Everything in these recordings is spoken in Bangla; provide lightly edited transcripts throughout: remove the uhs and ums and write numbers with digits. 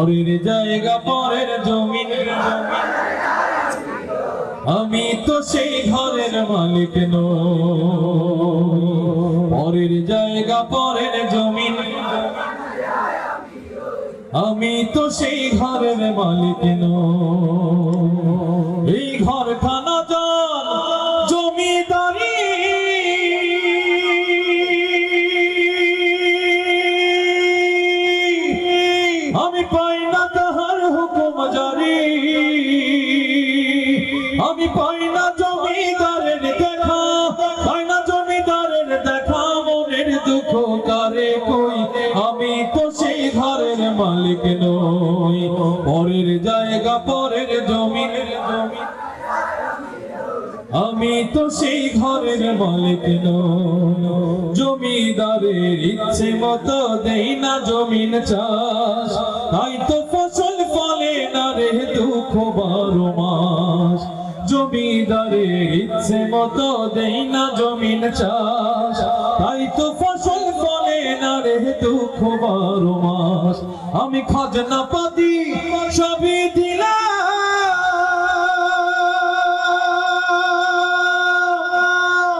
পরের জায়গা পরের জমিন, আমি তো সেই ঘরের মালিক নই। পরের জায়গা পরের জমিন, আমি তো সেই ঘরের মালিক নই। এই ঘরখানা যার জমিদারি, আমি পাই না তাহার হুকুম জারি, আমি পাই না জমিদারের দেখা, পাই না জমিদারের দেখা, মনের দুঃখ কারে কই, আমি তো সেই ঘরের মালিক নই। পরের জায়গা পরের জমিন, আমি তো সেই ঘরের মালিক নই। জমিদারের ইচ্ছে মতো দেই না জমিন চাষ, তাই তো ফসল ফলে না রে দুঃখ 12 মাস। জমিদারের ইচ্ছে মতো দেই না জমিন চাষ, তাই তো ফসল ফলে না রে দুঃখ 12 মাস। আমি খাজনা পাতি সবই দিলাম,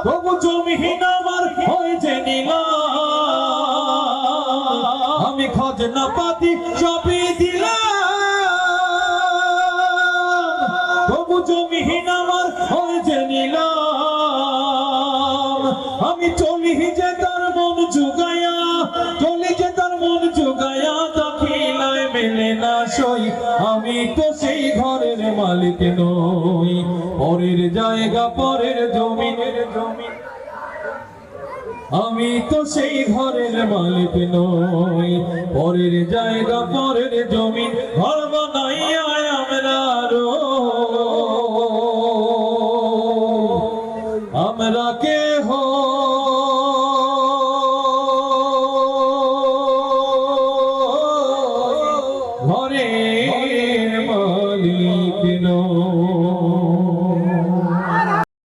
তবু জমিহীন আমার হয়েছে নিলাম। আমি খাজনা পাতি সবই দিলাম, তবু জমিহীন আমার হয়েছে নিলাম। আমি চলি যে তার মন জুগায়া, চলি যে তার মন জুগায়া, দাখিলায় মেলে না সই, আমি তো সেই ঘরের মালিক নই। পরের জায়গা পরের জমিন, আমি তো সেই ঘরের মালিক নই। পরের জায়গা পরের জমিন, ঘর বানাইয়া আমরা কেহ ঘরে